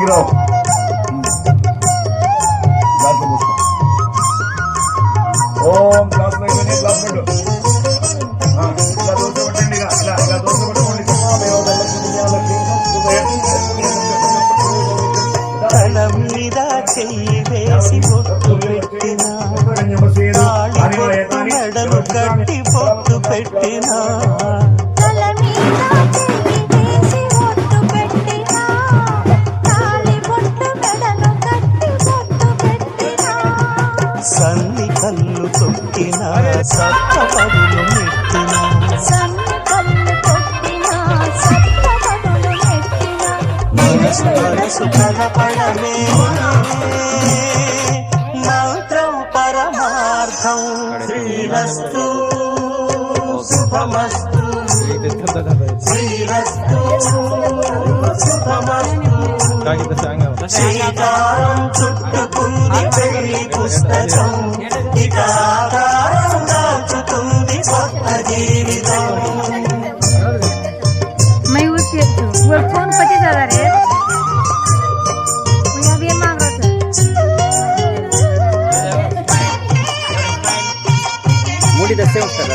లింగిరావు ఓం classmate classmate ఇలా దోశ పెట్టండి ఇలా దోశ పెట్టుకోండి తలం మీద చెయ్యి వేసి పొట్టు పెట్టిన మెడలు కట్టి పొట్టు పెట్టిన సన్ని కళ్ళు తొక్కిన సత్త పదులు నెట్టిన మనసు కలపడమే మంత్రం పరమార్థం శ్రీరస్తు శుభమస్తు శ్రీరస్తు శుభమస్తు శ్రీకారం చుట్టుకుంది పెళ్లి పుస్తకం ఇక ఆకారం దాచుతుంది కొత్త జీవితం. फोन पति दादा रे अभी मांग रहा मुड़ी दसे होता है